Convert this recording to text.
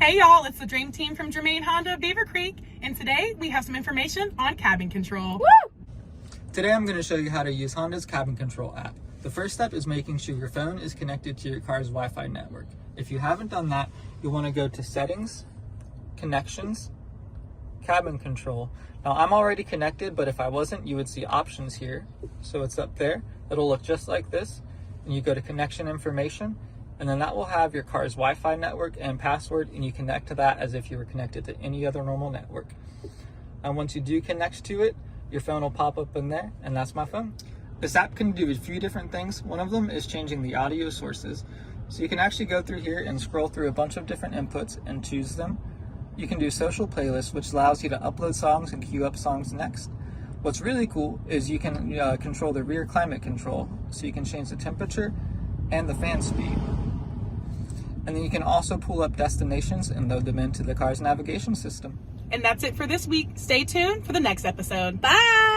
Hey y'all, it's the Dream Team from Germain Honda Beavercreek, and today we have some information on cabin control. Woo! Today I'm going to show you how to use Honda's cabin control app. The first step is making sure your phone is connected to your car's Wi-Fi network. If you haven't done that, you'll want to go to Settings, Connections, Cabin Control. Now I'm already connected, but if I wasn't, you would see options here. So it's up there. It'll look just like this. And you go to Connection Information, and then that will have your car's Wi-Fi network and password, and you connect to that as if you were connected to any other normal network. And once you do connect to it, your phone will pop up in there, and that's my phone. This app can do a few different things. One of them is changing the audio sources. So you can actually go through here and scroll through a bunch of different inputs and choose them. You can do social playlists, which allows you to upload songs and queue up songs next. What's really cool is you can control the rear climate control. So you can change the temperature and the fan speed. And then you can also pull up destinations and load them into the car's navigation system. And that's it for this week. Stay tuned for the next episode. Bye!